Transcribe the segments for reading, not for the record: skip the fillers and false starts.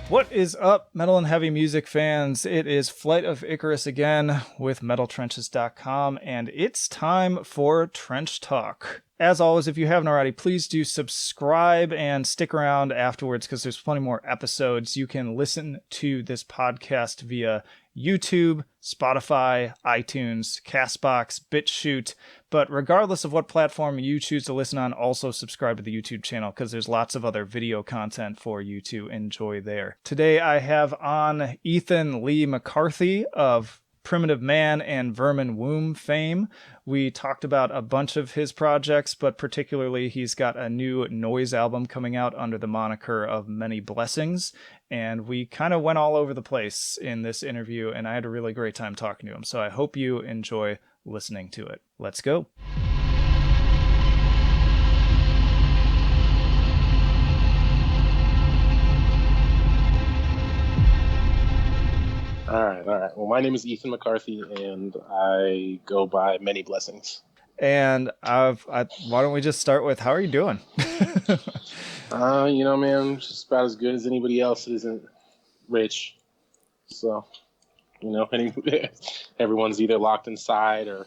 What is up, metal and heavy music fans? It is Flight of Icarus again with metaltrenches.com, and it's time for Trench Talk. As always, if you haven't already, please do subscribe and stick around afterwards because there's plenty more episodes. You can listen to this podcast via YouTube, Spotify, iTunes, CastBox, BitChute. But regardless of what platform you choose to listen on, also subscribe to the YouTube channel because there's lots of other video content for you to enjoy there. Today I have on Ethan Lee McCarthy of Primitive Man and Vermin Womb fame. We talked about a bunch of his projects, but particularly he's got a new noise album coming out under the moniker of Many Blessings. And we kind of went all over the place in this interview, and I had a really great time talking to him. So I hope you enjoy listening to it. Let's go. All right. Well, my name is Ethan McCarthy, and I go by Many Blessings. And why don't we just start with, how are you doing? Man, just about as good as anybody else that isn't rich. So, everyone's either locked inside or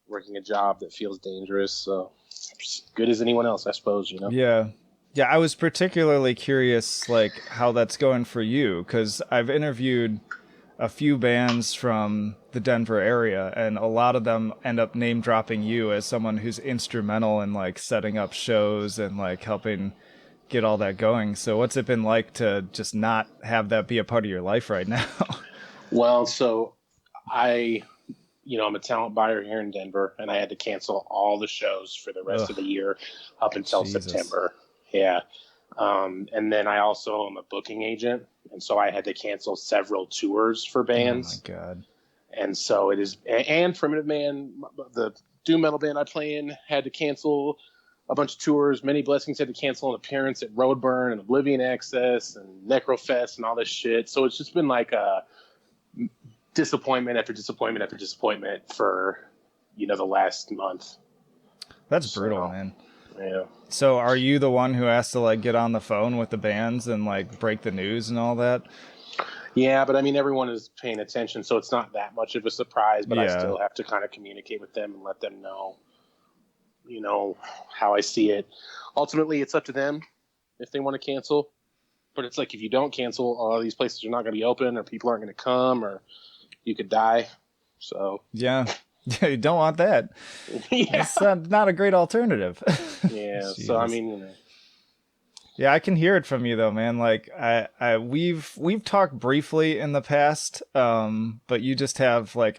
working a job that feels dangerous. So, just good as anyone else, I suppose, Yeah. Yeah, I was particularly curious, like, how that's going for you, because I've interviewed a few bands from the Denver area, and a lot of them end up name dropping you as someone who's instrumental in like setting up shows and like helping get all that going. So what's it been like to just not have that be a part of your life right now? Well, so I'm a talent buyer here in Denver, and I had to cancel all the shows for the rest of the year up until September. Yeah. And then I also am a booking agent, and so I had to cancel several tours for bands. Oh my God. And so it is, and Primitive Man, the doom metal band I play in, had to cancel a bunch of tours. Many Blessings had to cancel an appearance at Roadburn and Oblivion Access and Necrofest and all this shit. So it's just been like a disappointment after disappointment after disappointment for, the last month. That's brutal, man. Yeah. So are you the one who has to like get on the phone with the bands and like break the news and all that? Yeah, but I mean, everyone is paying attention, so it's not that much of a surprise, but I still have to kind of communicate with them and let them know, how I see it. Ultimately, it's up to them if they want to cancel. But it's like, if you don't cancel, all these places are not going to be open, or people aren't going to come, or you could die. So yeah, you don't want that. Yeah. It's not a great alternative. Yeah. So I mean, Yeah, I can hear it from you though, man. Like we've talked briefly in the past, but you just have like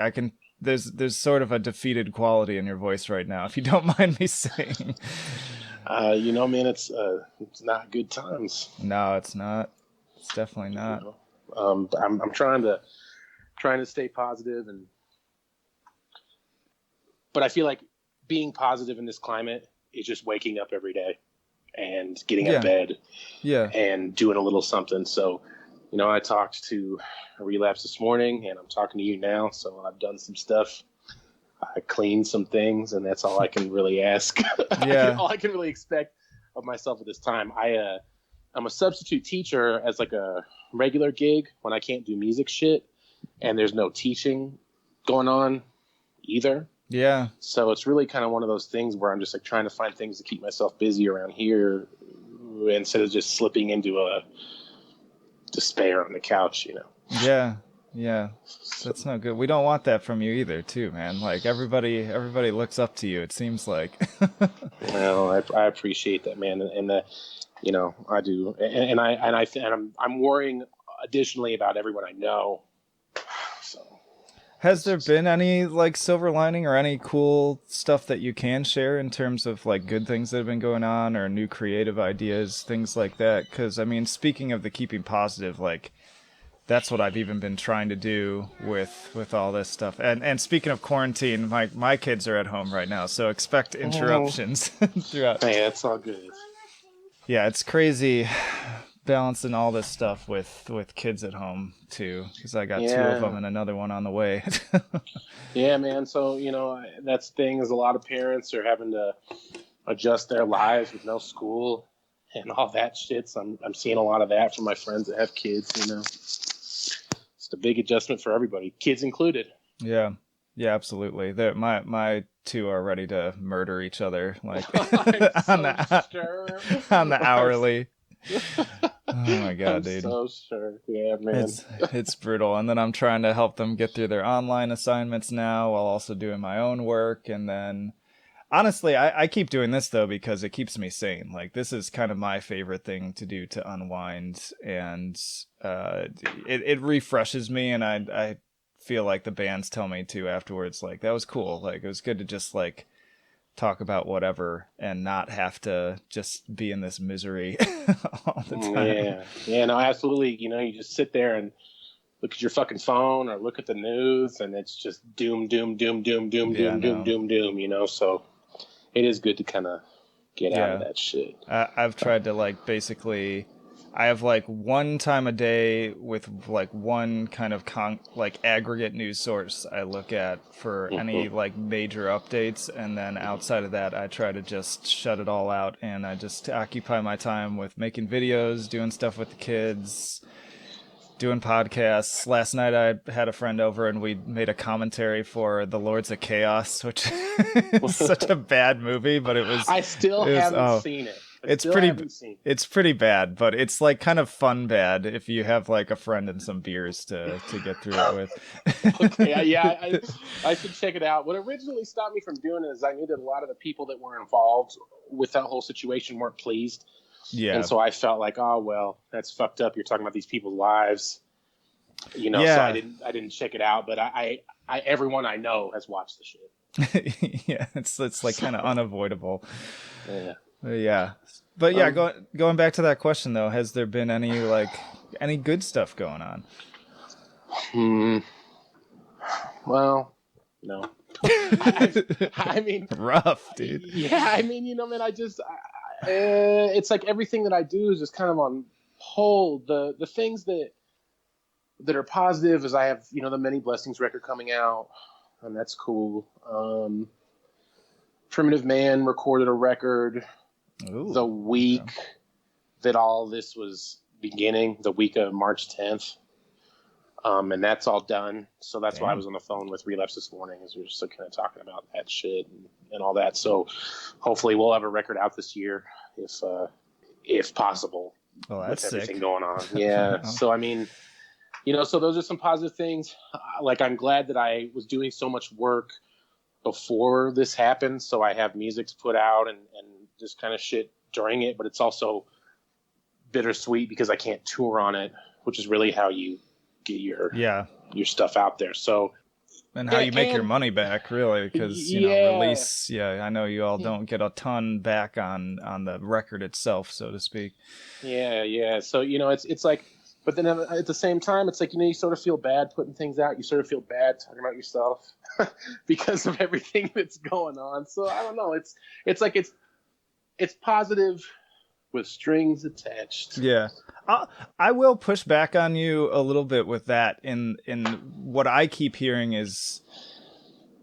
there's sort of a defeated quality in your voice right now, if you don't mind me saying. Man, it's not good times. No, it's not. It's definitely not. I'm trying to stay positive, but I feel like being positive in this climate is just waking up every day and getting out of bed and doing a little something. So, I talked to a Relapse this morning, and I'm talking to you now. So I've done some stuff. I cleaned some things, and that's all I can really ask. Yeah. All I can really expect of myself at this time. I'm a substitute teacher as like a regular gig when I can't do music shit, and there's no teaching going on either. Yeah. So it's really kind of one of those things where I'm just like trying to find things to keep myself busy around here instead of just slipping into a despair on the couch, Yeah. Yeah. That's no good. We don't want that from you either, too, man. Like everybody looks up to you, it seems like. Well, I appreciate that, man. And I do. And I'm worrying additionally about everyone I know. So Has there been any like silver lining or any cool stuff that you can share in terms of like good things that have been going on or new creative ideas, things like that? Because I mean, speaking of the keeping positive, like that's what I've even been trying to do with all this stuff. And speaking of quarantine, my kids are at home right now, so expect interruptions throughout. Hey, that's all good. Yeah, it's crazy balancing all this stuff with kids at home too, because I got two of them and another one on the way. Yeah, man. So that's the thing, is a lot of parents are having to adjust their lives with no school and all that shit. So I'm seeing a lot of that from my friends that have kids. It's a big adjustment for everybody, kids included. Yeah. Yeah, absolutely. My two are ready to murder each other, like on the hourly. Oh my God, I'm dude. so sure. Yeah, man. It's brutal. And then I'm trying to help them get through their online assignments now while also doing my own work. And then honestly, I keep doing this though because it keeps me sane. Like this is kind of my favorite thing to do to unwind, and it refreshes me, and I feel like the bands tell me to afterwards, like that was cool. Like it was good to just like talk about whatever and not have to just be in this misery all the time. Yeah, no, absolutely. You just sit there and look at your fucking phone or look at the news, and it's just doom, doom, doom, doom, doom, Yeah, doom, doom, doom, doom. So it is good to kind of get out of yeah. that shit. I've tried to like basically, I have like one time a day with like one kind of like aggregate news source I look at for any like major updates, and then outside of that I try to just shut it all out, and I just occupy my time with making videos, doing stuff with the kids, doing podcasts. Last night I had a friend over and we made a commentary for The Lords of Chaos, which is such a bad movie, but I still haven't seen it. It's pretty bad, but it's like kind of fun bad if you have like a friend and some beers to get through it with. Okay, yeah, I should check it out. What originally stopped me from doing it is I knew that a lot of the people that were involved with that whole situation weren't pleased. Yeah. And so I felt like, oh well, that's fucked up. You're talking about these people's lives. Yeah. So I didn't check it out, but I everyone I know has watched the shit. Yeah, it's like kind of unavoidable. Yeah. Yeah. But yeah, going back to that question though, has there been any good stuff going on? Well, no. I mean, rough, dude. Yeah, I mean, man, it's like everything that I do is just kind of on hold. The things that are positive is I have, the Many Blessings record coming out, and that's cool. Primitive Man recorded a record the week that all this was beginning, the week of March 10th. And that's all done. So that's why I was on the phone with Relapse this morning, as we were just kind of talking about that shit and all that. So hopefully we'll have a record out this year if possible. Oh, that's with everything sick. going on. Yeah. So, I mean, so those are some positive things. Like, I'm glad that I was doing so much work before this happened. So I have music to put out and just kind of shit during it, but it's also bittersweet because I can't tour on it, which is really how you get your stuff out there. So, and how you make your money back, really, because release. Yeah, I know you all don't get a ton back on the record itself, so to speak. Yeah. So it's like, but then at the same time, it's like you sort of feel bad putting things out. You sort of feel bad talking about yourself because of everything that's going on. So I don't know. It's like it's positive with strings attached. Yeah. I will push back on you a little bit with that. In what I keep hearing is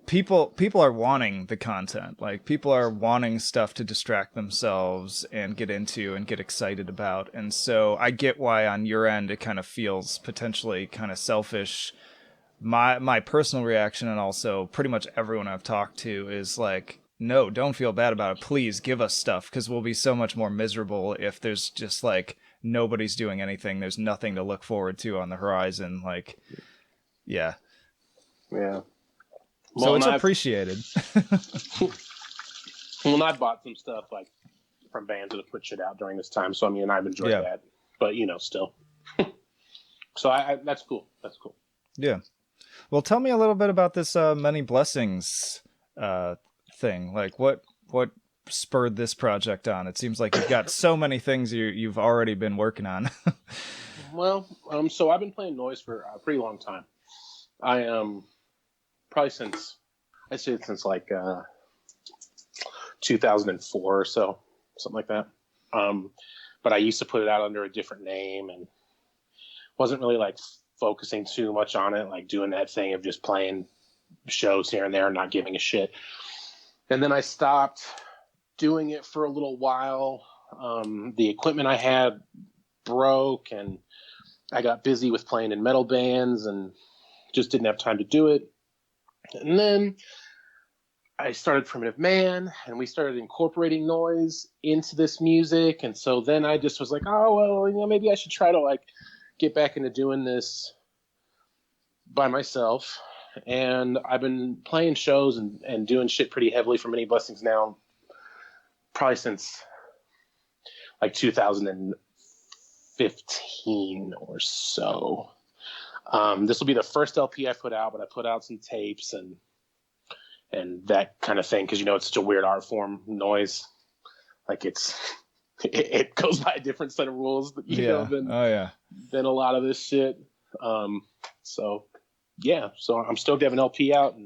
people are wanting the content. Like, people are wanting stuff to distract themselves and get into and get excited about. And so I get why on your end it kind of feels potentially kind of selfish. My personal reaction, and also pretty much everyone I've talked to, is like, no, don't feel bad about it. Please give us stuff, because we'll be so much more miserable if there's just like nobody's doing anything. There's nothing to look forward to on the horizon. Like, yeah. Yeah. So it's appreciated. Well, I bought some stuff like from bands that have put shit out during this time. So, I mean, I've enjoyed that, but still. So that's cool. That's cool. Yeah. Well, tell me a little bit about this Many Blessings thing. Like, what spurred this project on? It seems like you've got so many things you've already been working on. Well, so I've been playing noise for a pretty long time. I probably since like 2004 or so, something like that. But I used to put it out under a different name and wasn't really like focusing too much on it, like doing that thing of just playing shows here and there and not giving a shit. And then I stopped doing it for a little while. The equipment I had broke, and I got busy with playing in metal bands and just didn't have time to do it. And then I started Primitive Man, and we started incorporating noise into this music. And so then I just was like, oh, well, maybe I should try to like get back into doing this by myself. And I've been playing shows and doing shit pretty heavily for Many Blessings now, probably since like 2015 or so. This will be the first LP I put out, but I put out some tapes and that kind of thing, because it's such a weird art form, noise. Like it goes by a different set of rules, than a lot of this shit. So I'm stoked to have an LP out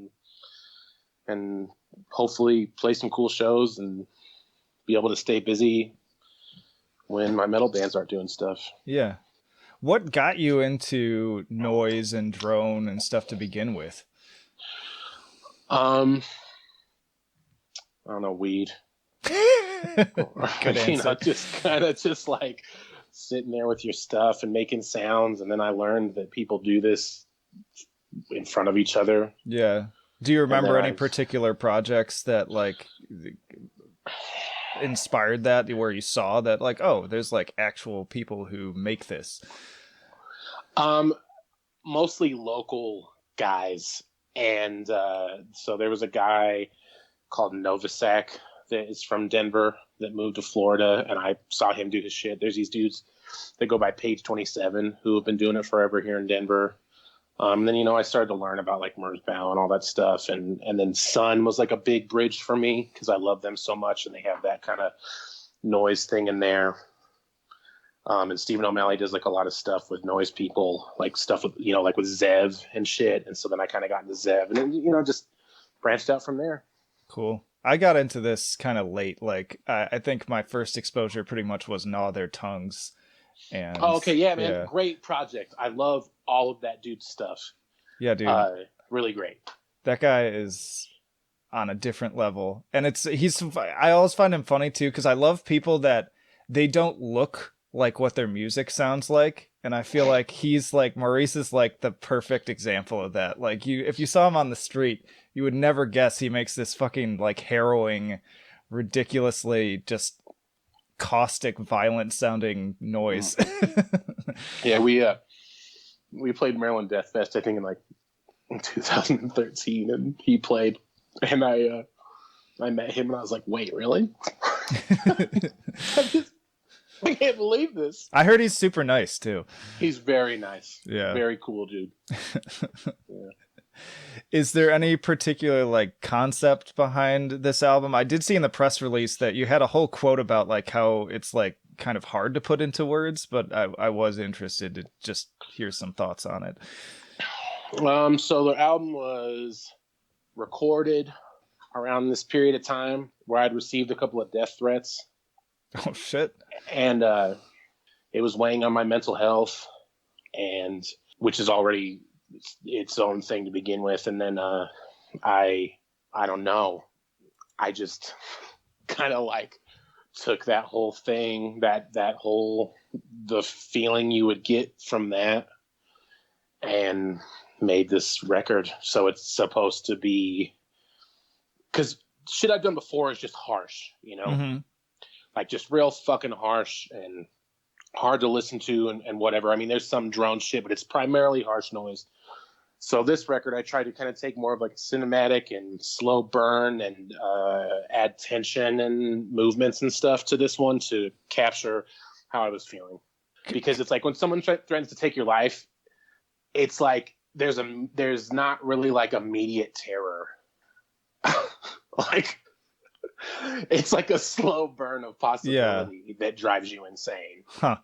and hopefully play some cool shows and be able to stay busy when my metal bands aren't doing stuff. Yeah. What got you into noise and drone and stuff to begin with? I don't know, weed. Good answer. Just kind of just like sitting there with your stuff and making sounds. And then I learned that people do this in front of each other. Yeah. Do you remember any particular projects that like inspired that, where you saw that like, oh, there's like actual people who make this? Mostly local guys. And so there was a guy called Novasak that is from Denver that moved to Florida, and I saw him do his shit. There's these dudes that go by Page 27 who have been doing it forever here in Denver. Then, I started to learn about like Merzbow and all that stuff. And then Sun was like a big bridge for me because I love them so much, and they have that kind of noise thing in there. And Stephen O'Malley does like a lot of stuff with noise people, like stuff with, like with Zev and shit. And so then I kind of got into Zev and then, just branched out from there. Cool. I got into this kind of late. Like, I think my first exposure pretty much was Gnaw Their Tongues. And okay. Yeah, man. Yeah. Great project. I love all of that dude's stuff. Yeah, dude. Really great. That guy is on a different level. And I always find him funny too, because I love people that they don't look like what their music sounds like, and I feel like Maurice is like the perfect example of that. Like, if you saw him on the street, you would never guess he makes this fucking like harrowing, ridiculously just caustic, violent sounding noise. Yeah, we played Maryland Death Fest, I think in 2013, and he played, and I met him and I was like, wait, really? I can't believe this. I heard he's super nice too. He's very nice. Yeah. Very cool dude. Yeah. Is there any particular like concept behind this album? I did see in the press release that you had a whole quote about like how it's like kind of hard to put into words, but I was interested to just hear some thoughts on it. So the album was recorded around this period of time where I'd received a couple of death threats. Oh shit. And it was weighing on my mental health, and which is already its own thing to begin with. And then I don't know, I just kind of like took that whole thing, that whole, the feeling you would get from that, and made this record. So it's supposed to be, because shit I've done before is just harsh, Mm-hmm. Like just real fucking harsh and hard to listen to and whatever. I mean, there's some drone shit, but it's primarily harsh noise. So this record, I tried to kind of take more of like a cinematic and slow burn and add tension and movements and stuff to this one to capture how I was feeling. Because it's like when someone threatens to take your life, it's like there's not really like immediate terror. Like, it's like a slow burn of possibility that drives you insane. Huh.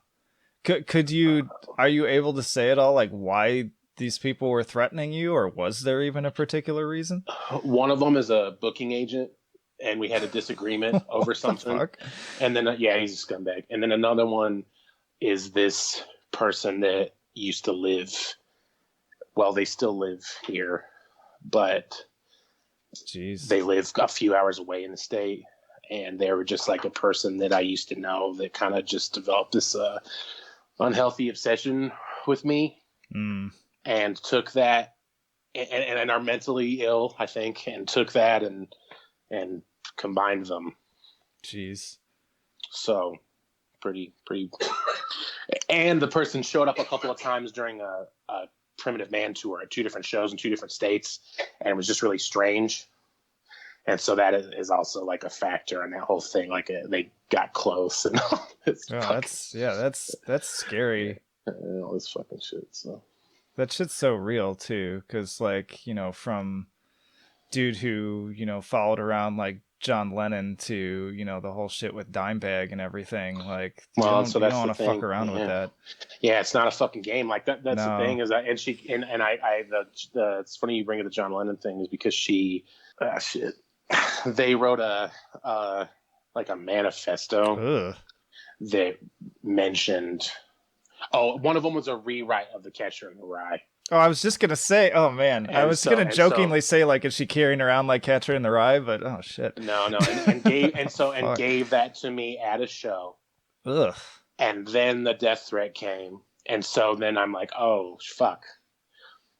Are you able to say at all like why these people were threatening you, or was there even a particular reason? One of them is a booking agent, and we had a disagreement over something. Fuck? And then he's a scumbag. And then another one is this person that used to live, well, they still live here, but Jeez. they live a few hours away in the state, and they were just like a person that I used to know that kind of just developed this unhealthy obsession with me, and took that and are mentally ill, I think, and took that and combined them. Jeez. So pretty. And the person showed up a couple of times during a Primitive Man tour at 2 different shows in 2 different states, and it was just really strange. And so that is also like a factor in that whole thing. Like they got close and all this. That's scary. All this fucking shit. So that shit's so real too, because like, you know, from dude who, you know, followed around like John Lennon to, you know, the whole shit with Dimebag and everything. Like, you don't want to fuck around with that. Yeah, it's not a fucking game. Like that's the thing is that, and it's funny you bring up the John Lennon thing, is because they wrote a manifesto that mentioned. Oh, one of them was a rewrite of The Catcher in the Rye. Oh, I was just gonna say, oh man, I was gonna jokingly say, like, is she carrying around like Catcher in the Rye? But oh shit, no, and gave that to me at a show. Ugh. And then the death threat came, and so then I'm like, oh fuck,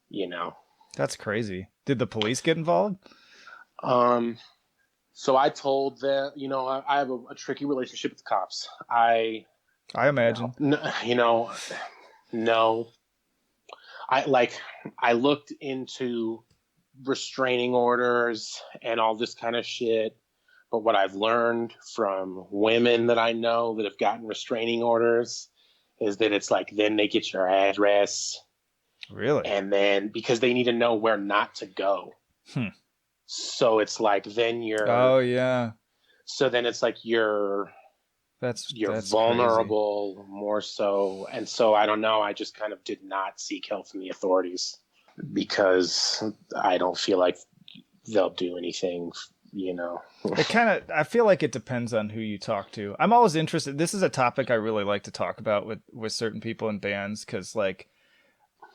you know. That's crazy. Did the police get involved? So I told them, you know, I have a tricky relationship with the cops. I imagine. No. I looked into restraining orders and all this kind of shit. But what I've learned from women that I know that have gotten restraining orders is that it's like, then they get your address. Really? And then, because they need to know where not to go. So it's like, then you're... Oh, yeah. So then it's like you're vulnerable crazy. More so. And so I don't know. I just kind of did not seek help from the authorities because I don't feel like they'll do anything, you know. I feel like it depends on who you talk to. I'm always interested. This is a topic I really like to talk about with certain people in bands, because like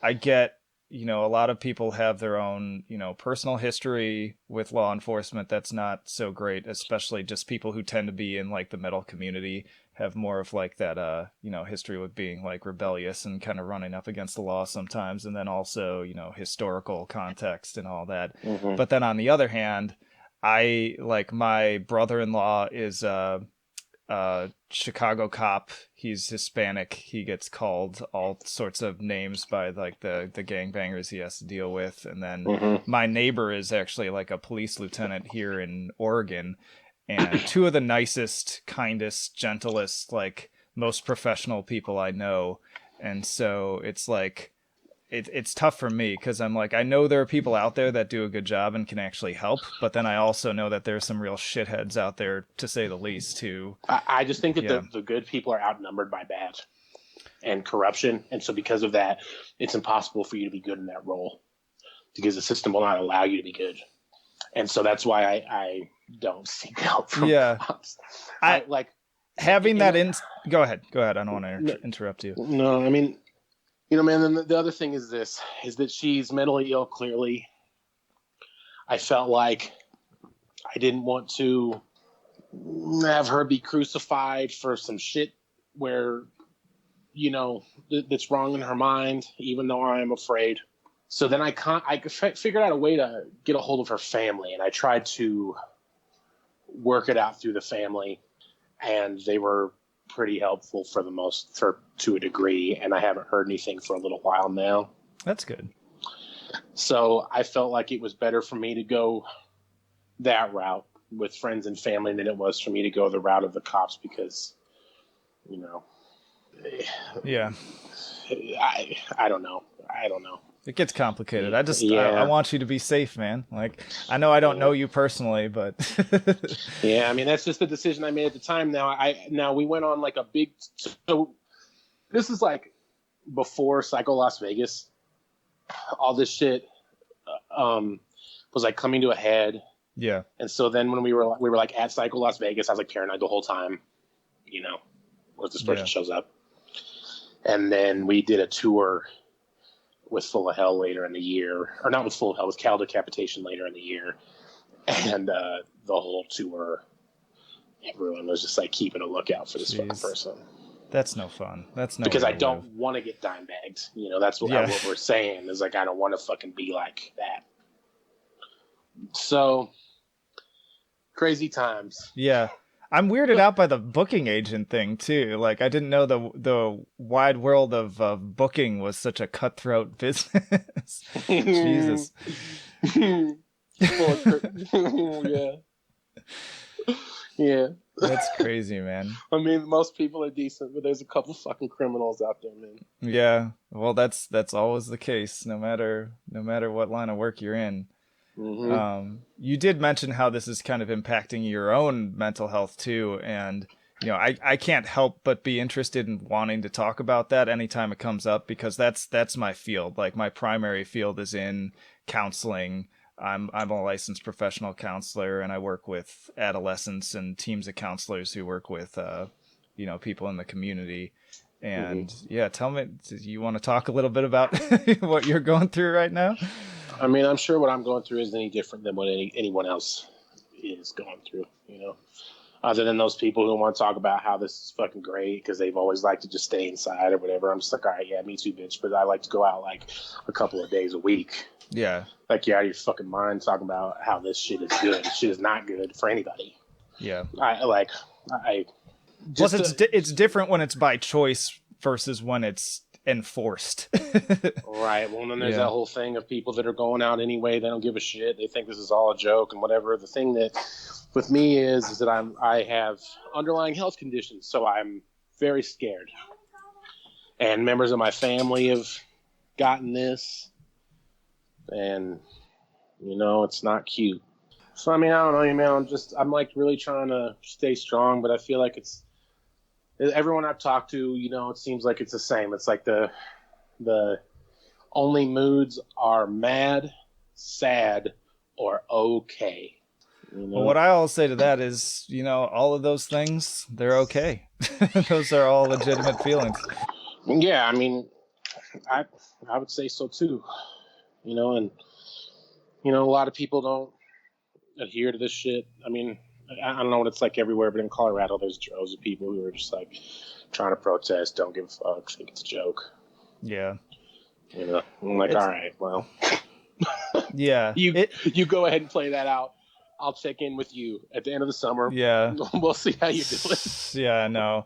I get, you know, a lot of people have their own, you know, personal history with law enforcement that's not so great, especially just people who tend to be in like the metal community have more of like that, you know, history with being like rebellious and kind of running up against the law sometimes. And then also, you know, historical context and all that. Mm-hmm. But then on the other hand, my brother-in-law is Chicago cop. He's Hispanic. He gets called all sorts of names by like the gangbangers he has to deal with. And then my neighbor is actually like a police lieutenant here in Oregon, and 2 of the nicest, kindest, gentlest, like most professional people I know. And so it's like it's tough for me, because I'm like, I know there are people out there that do a good job and can actually help, but then I also know that there's some real shitheads out there, to say the least, too. I just think that the good people are outnumbered by bad and corruption, and so because of that, it's impossible for you to be good in that role because the system will not allow you to be good, and so that's why I don't seek help from cops. I like having that in. Go ahead. I don't want to interrupt you. No, I mean. You know, man, then the other thing is that she's mentally ill, clearly. I felt like I didn't want to have her be crucified for some shit where, you know, that's wrong in her mind, even though I am afraid. So then I figured out a way to get a hold of her family, and I tried to work it out through the family, and they were pretty helpful to a degree, and I haven't heard anything for a little while now. That's good. So I felt like it was better for me to go that route with friends and family than it was for me to go the route of the cops, because, you know, I don't know. It gets complicated. I want you to be safe, man. Like, I know I don't know you personally, but yeah, I mean, that's just the decision I made at the time. Now we went on like a big, so this is like before Psycho Las Vegas. All this shit was like coming to a head. Yeah. And so then when we were like at Psycho Las Vegas, I was like paranoid the whole time, you know, what if this person shows up? And then we did a tour with Full of Hell later in the year, or not with Full of Hell, with Cal Decapitation later in the year. And the whole tour everyone was just like keeping a lookout for this fucking person. That's no fun. That's no because way I to don't live. want to get dime bagged. You know, that's what we're saying is like I don't want to fucking be like that. So crazy times. Yeah. I'm weirded out by the booking agent thing too. Like I didn't know the wide world of booking was such a cutthroat business. Jesus. Yeah. Yeah. That's crazy, man. I mean, most people are decent, but there's a couple fucking criminals out there, man. Yeah. Well, that's always the case, no matter what line of work you're in. Mm-hmm. You did mention how this is kind of impacting your own mental health too, and you know, I can't help but be interested in wanting to talk about that anytime it comes up because that's my field. Like my primary field is in counseling. I'm a licensed professional counselor, and I work with adolescents and teams of counselors who work with people in the community. And yeah, tell me, do you want to talk a little bit about what you're going through right now? I mean, I'm sure what I'm going through isn't any different than what anyone else is going through, you know, other than those people who want to talk about how this is fucking great because they've always liked to just stay inside or whatever. I'm just like, all right, yeah, me too, bitch. But I like to go out like a couple of days a week. Yeah. Like you're out of your fucking mind talking about how this shit is good. This shit is not good for anybody. Yeah. Plus, it's different when it's by choice versus when it's enforced. Right. Well, then there's that whole thing of people that are going out anyway. They don't give a shit. They think this is all a joke and whatever. The thing that with me is that I have underlying health conditions, so I'm very scared. And members of my family have gotten this, and you know it's not cute. So I mean, I don't know, man. I'm like really trying to stay strong, but I feel like it's everyone I've talked to. You know, it seems like it's the same. It's like the only moods are mad, sad, or okay. You know? Well, what I always say to that is, you know, all of those things, they're okay. Those are all legitimate feelings. Yeah, I mean, I would say so too. You know, and you know, a lot of people don't adhere to this shit. I mean, I don't know what it's like everywhere, but in Colorado, there's droves of people who are just like trying to protest, don't give a fuck, think it's a joke. Yeah. You know, I'm like, all right, well, yeah, you go ahead and play that out. I'll check in with you at the end of the summer. Yeah, we'll see how you do it. Yeah, no,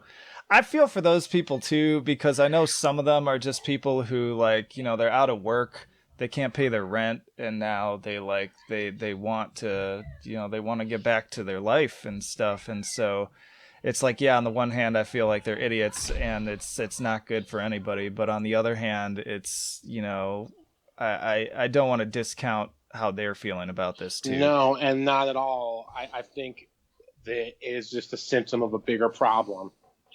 I feel for those people too because I know some of them are just people who like, you know, they're out of work, they can't pay their rent, and now they want to, you know, they want to get back to their life and stuff, and so. It's like, yeah, on the one hand, I feel like they're idiots and it's not good for anybody. But on the other hand, it's, you know, I don't want to discount how they're feeling about this too. No, and not at all. I think that it is just a symptom of a bigger problem.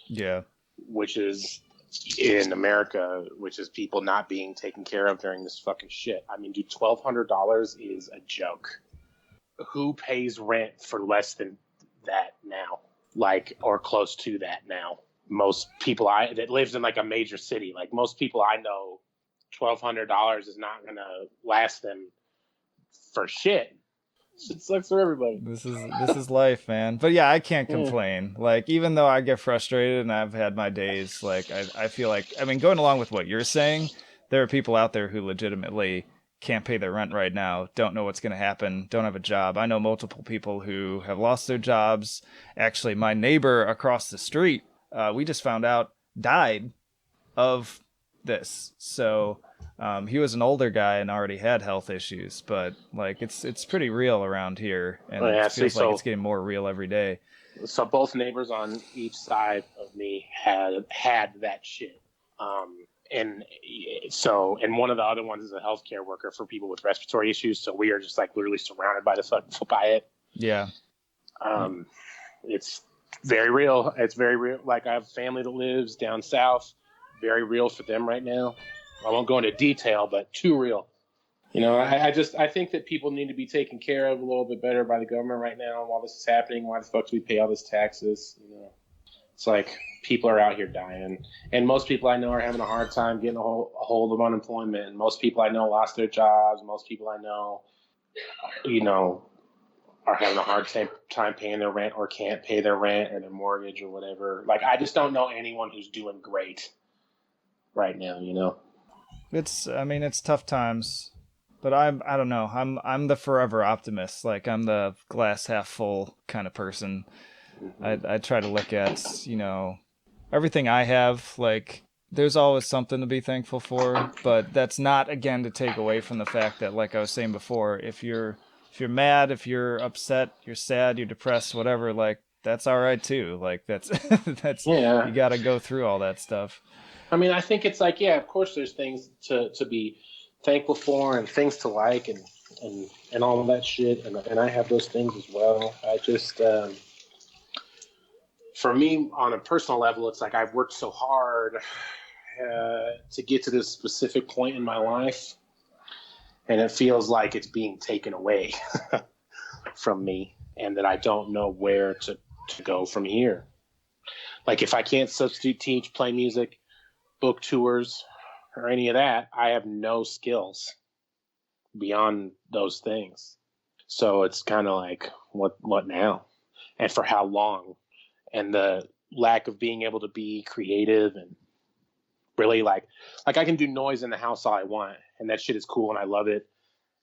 Yeah. Which is in America, which is people not being taken care of during this fucking shit. I mean, dude, $1,200 is a joke. Who pays rent for less than that now? Like, or close to that now. Most people that lives in like a major city, like most people I know, $1,200 is not gonna last them for shit. It sucks for everybody. This is life, man. But yeah, I can't complain. Like, even though I get frustrated and I've had my days, like I feel like, I mean, going along with what you're saying, there are people out there who legitimately can't pay their rent right now, don't know what's going to happen, don't have a job. I know multiple people who have lost their jobs. Actually, my neighbor across the street, we just found out, died of this. So he was an older guy and already had health issues, but like it's pretty real around here, and it feels like it's getting more real every day. So both neighbors on each side of me had that shit. And one of the other ones is a healthcare worker for people with respiratory issues. So we are just like literally surrounded by it. Yeah. It's very real. It's very real. Like I have family that lives down south. Very real for them right now. I won't go into detail, but too real. You know, I think that people need to be taken care of a little bit better by the government right now while this is happening. Why the fuck do we pay all this taxes? You know, it's like people are out here dying, and most people I know are having a hard time getting a hold of unemployment. And most people I know lost their jobs. Most people I know, you know, are having a hard time paying their rent or can't pay their rent or their mortgage or whatever. Like, I just don't know anyone who's doing great right now, you know? It's tough times, but I don't know. I'm the forever optimist. Like, I'm the glass half full kind of person. I try to look at, everything I have, like there's always something to be thankful for, but that's not again to take away from the fact that, like I was saying before, if you're mad, if you're upset, you're sad, you're depressed, whatever, like that's all right too. Like that's that's Yeah. you got to go through all that stuff. I mean, I think it's like, yeah, of course there's things to be thankful for and things to like and all of that shit. And I have those things as well. I just, for me, on a personal level, it's like I've worked so hard to get to this specific point in my life, and it feels like it's being taken away from me, and that I don't know where to go from here. Like, if I can't substitute teach, play music, book tours, or any of that, I have no skills beyond those things. So it's kind of like, what now? And for how long? And the lack of being able to be creative and really like I can do noise in the house all I want, and that shit is cool and I love it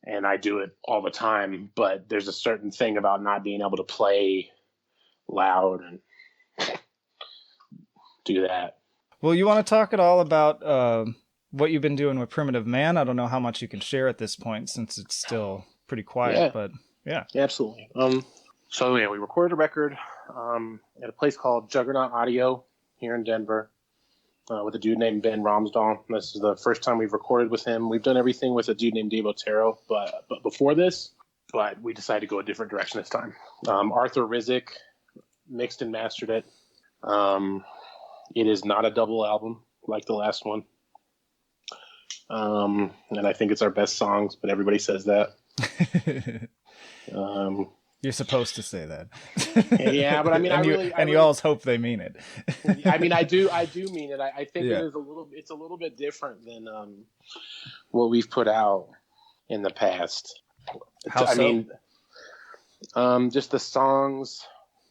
and I do it all the time. But there's a certain thing about not being able to play loud and do that. Well, you want to talk at all about what you've been doing with Primitive Man? I don't know how much you can share at this point since it's still pretty quiet, Yeah, but yeah. absolutely. So yeah, we recorded a record at a place called Juggernaut Audio here in Denver with a dude named Ben Romsdahl. This is the first time we've recorded with him. We've done everything with a dude named Dave Otero, but before this, but we decided to go a different direction this time. Arthur Rizek mixed and mastered it. It is not a double album like the last one. And I think it's our best songs, but everybody says that. You're supposed to say that. Yeah, but I mean, you always hope they mean it. I mean, I do mean it. I think Yeah. it's a little bit different than what we've put out in the past. How so? I mean, just the songs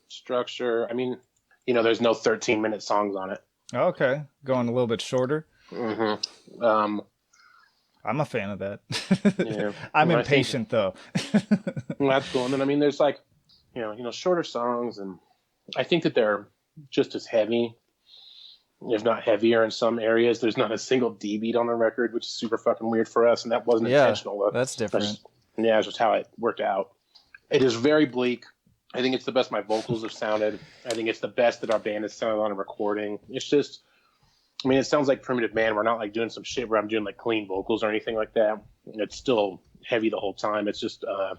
structure. I mean, there's no 13-minute songs on it. Okay, going a little bit shorter. Mm-hmm. I'm a fan of that. Yeah. I'm impatient though. That's cool. And then I mean, there's like, shorter songs, and I think that they're just as heavy, if not heavier in some areas. There's not a single D beat on the record, which is super fucking weird for us, and that wasn't intentional. Though. That's different. It's just how it worked out. It is very bleak. I think it's the best my vocals have sounded. I think it's the best that our band has sounded on a recording. It's just, I mean, it sounds like Primitive Man. We're not like doing some shit where I'm doing like clean vocals or anything like that. It's still heavy the whole time. It's just, I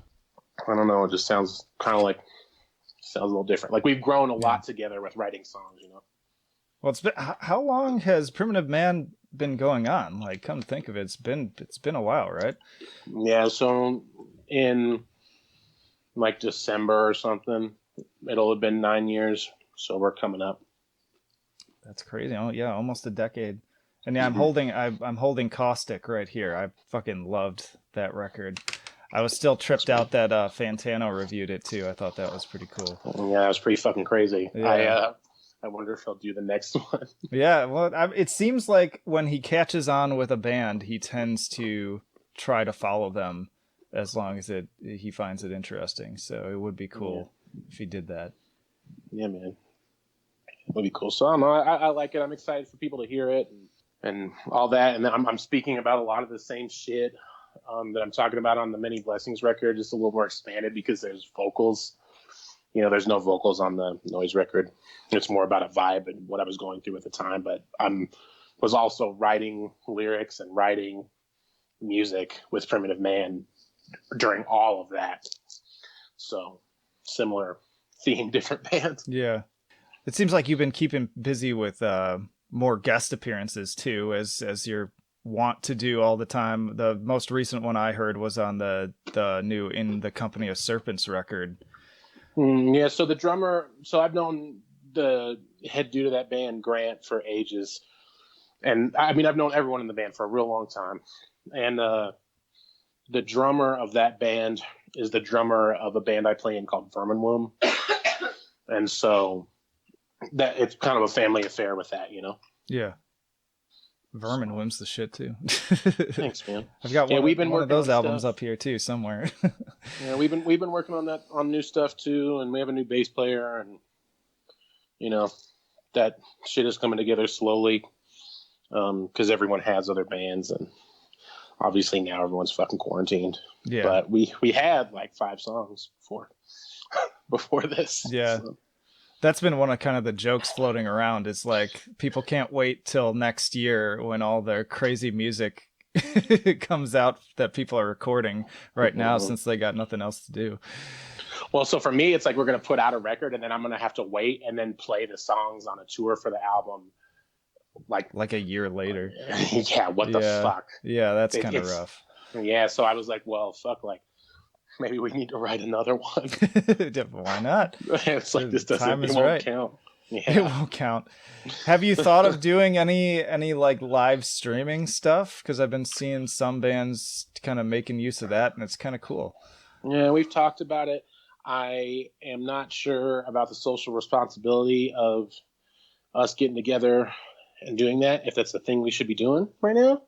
don't know. It just sounds kind of like, sounds a little different. Like we've grown a lot together with writing songs, Well, it's been, how long has Primitive Man been going on? Like, come to think of it, it's been a while, right? Yeah. So in like December or something, it'll have been 9 years. So we're coming up. That's crazy. Oh yeah, almost a decade. And yeah, I'm holding Caustic right here. I fucking loved that record. I was still tripped out that Fantano reviewed it too. I thought that was pretty cool. Yeah, it was pretty fucking crazy. Yeah. I wonder if he'll do the next one. Yeah, well, it seems like when he catches on with a band, he tends to try to follow them as long as he finds it interesting. So it would be cool if he did that. Yeah, man. It would be cool. So I like it. I'm excited for people to hear it and all that. And I'm speaking about a lot of the same shit that I'm talking about on the Many Blessings record, just a little more expanded because there's vocals. There's no vocals on the Noise record. It's more about a vibe and what I was going through at the time. But was also writing lyrics and writing music with Primitive Man during all of that. So similar theme, different bands. Yeah. It seems like you've been keeping busy with more guest appearances too, as you're want to do all the time. The most recent one I heard was on the new In the Company of Serpents record. Yeah, so the drummer, I've known the head dude of that band, Grant, for ages. And I mean, I've known everyone in the band for a real long time. And the drummer of that band is the drummer of a band I play in called Vermin. And so that it's kind of a family affair with that, Yeah. Vermin wins the shit too. Thanks, man. I've got we've been one of working those on albums stuff up here too somewhere. Yeah, we've been working on new stuff too, and we have a new bass player, and that shit is coming together slowly, because everyone has other bands, and obviously now everyone's fucking quarantined. Yeah. But we had like 5 songs before this. Yeah. So. That's been one of kind of the jokes floating around, is like people can't wait till next year when all their crazy music comes out that people are recording right now, since they got nothing else to do. Well, so for me, it's like we're going to put out a record, and then I'm going to have to wait and then play the songs on a tour for the album. Like a year later. Yeah, what the fuck? Yeah, that's kind of rough. Yeah, so I was like, well, fuck, like, maybe we need to write another one. Why not? It's like, this Time is won't right. count. Yeah. It won't count. Have you thought of doing any like live streaming stuff? Because I've been seeing some bands kind of making use of that, and it's kind of cool. Yeah, we've talked about it. I am not sure about the social responsibility of us getting together and doing that, if that's the thing we should be doing right now.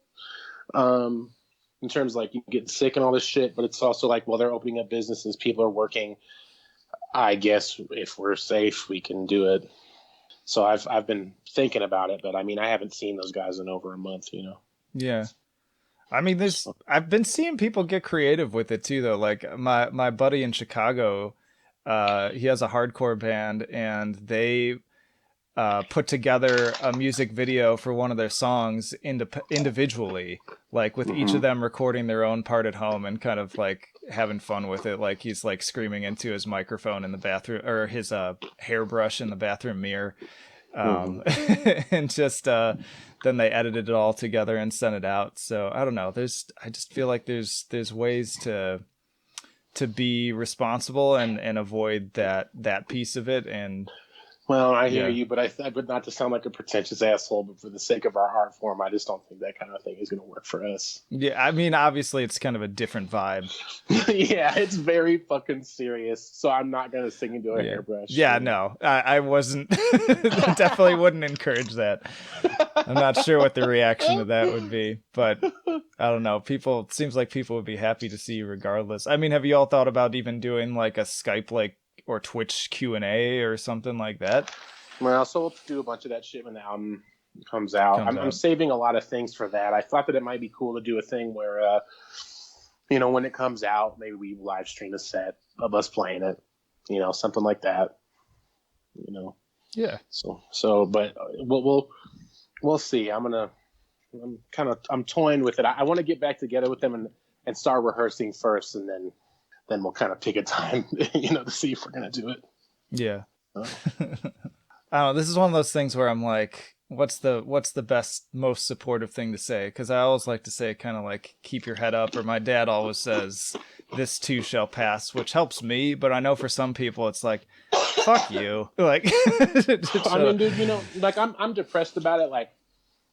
In terms of like you getting sick and all this shit, but it's also like, well, they're opening up businesses, people are working. I guess if we're safe, we can do it. So I've been thinking about it, but I mean, I haven't seen those guys in over a month, Yeah. I mean, I've been seeing people get creative with it too, though. Like my buddy in Chicago, he has a hardcore band, and they put together a music video for one of their songs individually, like with each of them recording their own part at home and kind of like having fun with it. Like he's like screaming into his microphone in the bathroom, or his hairbrush in the bathroom mirror. And just then they edited it all together and sent it out. So I don't know. I just feel like there's ways to be responsible and avoid that piece of it. And well, I hear you, but I would, not to sound like a pretentious asshole, but for the sake of our art form, I just don't think that kind of thing is going to work for us. Yeah, I mean, obviously it's kind of a different vibe. Yeah, it's very fucking serious, so I'm not going to sing into a hairbrush. Yeah, no, I wasn't. Definitely wouldn't encourage that. I'm not sure what the reaction to that would be, but I don't know. It seems like people would be happy to see you regardless. I mean, have you all thought about even doing like a Skype or Twitch Q&A or something like that? Well, so we'll do a bunch of that shit when the album comes out. I'm saving a lot of things for that. I thought that it might be cool to do a thing where, when it comes out, maybe we live stream a set of us playing it, something like that, Yeah. So, but we'll see. I'm toying with it. I want to get back together with them and start rehearsing first, and then we'll kind of pick a time, to see if we're going to do it. Yeah. I don't know. This is one of those things where I'm like, what's the best, most supportive thing to say? Because I always like to say kind of like, keep your head up. Or my dad always says, this too shall pass, which helps me. But I know for some people, it's like, fuck you. Like, I mean, dude, like I'm depressed about it. Like,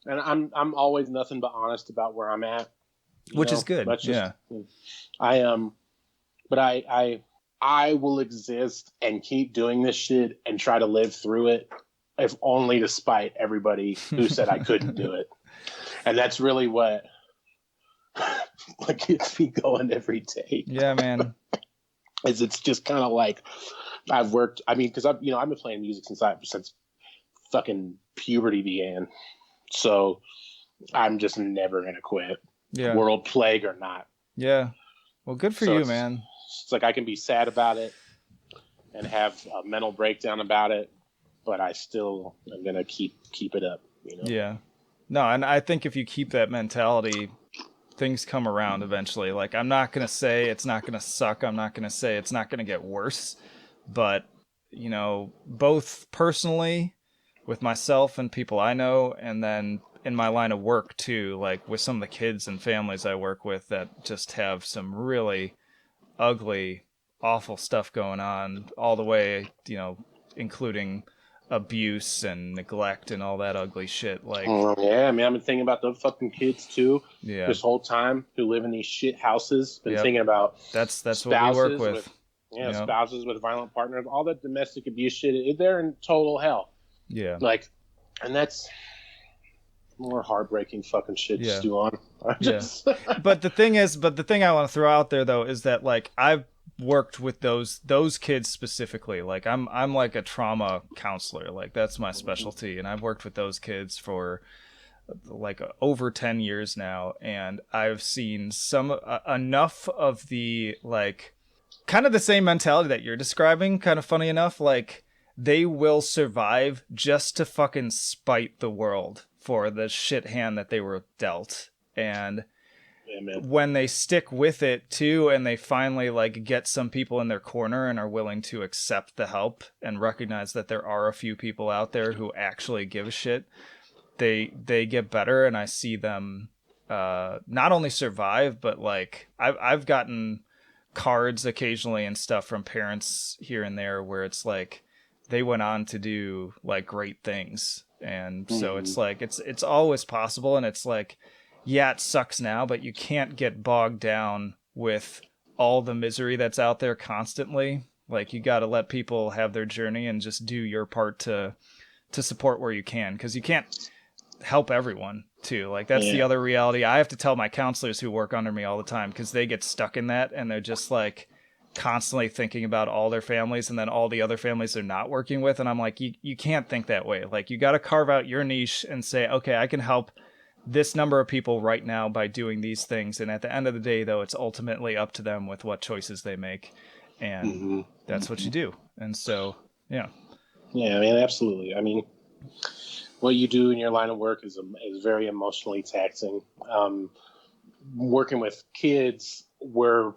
and I'm always nothing but honest about where I'm at. Which is good. Yeah. I am. But I will exist and keep doing this shit and try to live through it, if only to spite everybody who said I couldn't do it. And that's really what gets me going every day. Yeah, man. It's just kind of like I've worked. I mean, because I've been playing music since fucking puberty began. So I'm just never gonna quit. Yeah. World plague or not. Yeah. Well, good for you, man. It's like I can be sad about it and have a mental breakdown about it, but I still am gonna keep it up. Yeah. No, and I think if you keep that mentality, things come around eventually. Like, I'm not gonna say it's not gonna suck. I'm not gonna say it's not gonna get worse. But both personally, with myself and people I know, and then in my line of work too, like with some of the kids and families I work with that just have some really ugly, awful stuff going on all the way, including abuse and neglect and all that ugly shit. Like, yeah, I mean, I've been thinking about the fucking kids too. yeah, This whole time who live in these shit houses. Been yep. thinking about That's what we work with. Spouses with violent partners, all that domestic abuse shit. They're in total hell. Yeah. Like, and that's more heartbreaking fucking shit to stew on. But the thing I want to throw out there though is that like I've worked with those kids specifically. Like I'm like a trauma counselor. Like that's my specialty, and I've worked with those kids for like over 10 years now, and I've seen some enough of the like kind of the same mentality that you're describing, kind of funny enough, like they will survive just to fucking spite the world for the shit hand that they were dealt. And when they stick with it too, and they finally like get some people in their corner and are willing to accept the help and recognize that there are a few people out there who actually give a shit, they get better. And I see them not only survive, but like I've gotten cards occasionally and stuff from parents here and there where it's like they went on to do like great things. And so it's like it's always possible. And it's like, yeah, it sucks now, but you can't get bogged down with all the misery that's out there constantly. Like you got to let people have their journey and just do your part to support where you can, because you can't help everyone too. Like that's the other reality. I have to tell my counselors who work under me all the time, because they get stuck in that and they're just like constantly thinking about all their families and then all the other families they're not working with. And I'm like, you can't think that way. Like you got to carve out your niche and say, okay, I can help this number of people right now by doing these things. And at the end of the day, though, it's ultimately up to them with what choices they make. And that's what you do. And so, yeah. Yeah, I mean, absolutely. I mean, what you do in your line of work is very emotionally taxing. Working with kids, we'll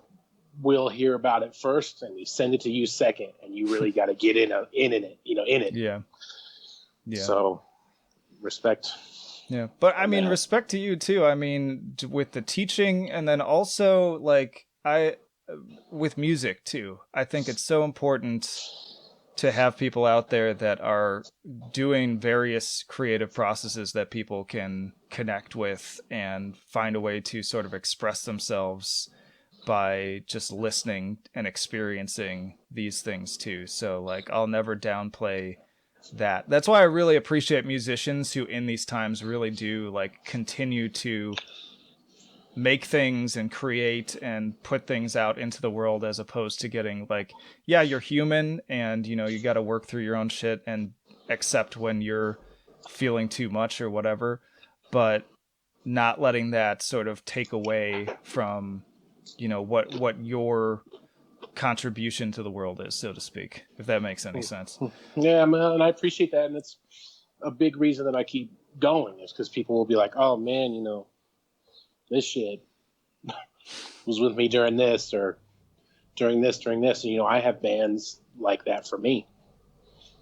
hear about it first and we send it to you second, and you really got to get in it. Yeah. So respect. Yeah. But I mean, respect to you too. I mean, with the teaching, and then also like with music too. I think it's so important to have people out there that are doing various creative processes that people can connect with and find a way to sort of express themselves by just listening and experiencing these things too. So like, I'll never downplay that. That's why I really appreciate musicians who in these times really do like continue to make things and create and put things out into the world, as opposed to getting like, yeah, you're human and you know, you got to work through your own shit and accept when you're feeling too much or whatever, but not letting that sort of take away from, you know, what your contribution to the world is, so to speak, if that makes any sense. Yeah, and I appreciate that. And it's a big reason that I keep going, is because people will be like, oh man, you know, this shit was with me during this or during this. And, you know, I have bands like that for me.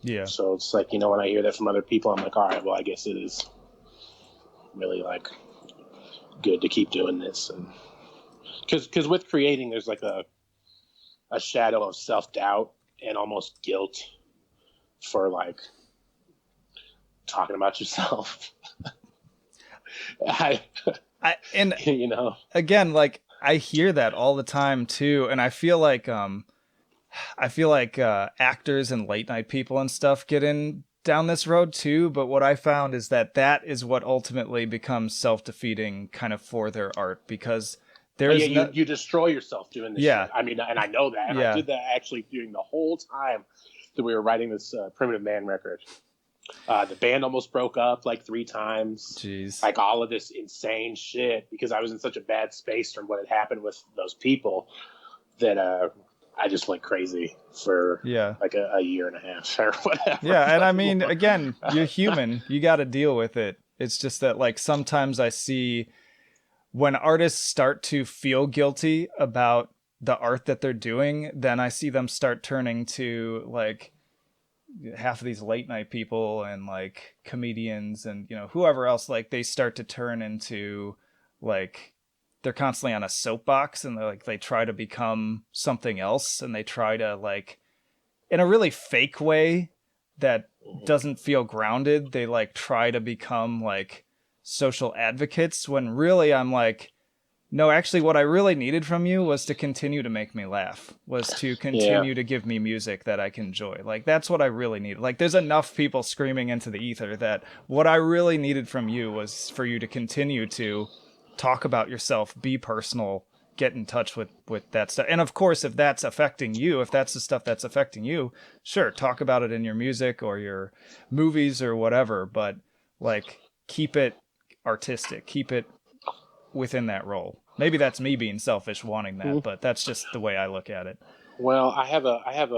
Yeah. So it's like, you know, when I hear that from other people, I'm like, all right, well, I guess it is really like good to keep doing this. And because with creating, there's like a shadow of self-doubt and almost guilt for like talking about yourself. And you know, again, like I hear that all the time too, and I feel like actors and late night people and stuff get in down this road too. But what I found is that is what ultimately becomes self-defeating kind of for their art, because there's you destroy yourself doing this shit. I mean, and I know that, and I did that actually during the whole time that we were writing this Primitive Man record. The band almost broke up like 3 times. Jeez. Like all of this insane shit, because I was in such a bad space from what had happened with those people that I just went crazy for like a year and a half or whatever. Yeah, and I mean, again, you're human. You got to deal with it. It's just that like sometimes I see when artists start to feel guilty about the art that they're doing, then I see them start turning to like half of these late night people and like comedians and, you know, whoever else, like they start to turn into like they're constantly on a soapbox, and they try to become something else, and they try to like in a really fake way that doesn't feel grounded. They like try to become like social advocates when really I'm like, no, actually what I really needed from you was to continue to make me laugh, was to Yeah. continue to give me music that I can enjoy. Like that's what I really need. Like there's enough people screaming into the ether that what I really needed from you was for you to continue to talk about yourself, be personal, get in touch with that stuff. And of course, if that's affecting you, if that's the stuff that's affecting you, sure, talk about it in your music or your movies or whatever, but like keep it artistic, keep it within that role. Maybe that's me being selfish wanting that, but that's just the way I look at it. Well, I have I have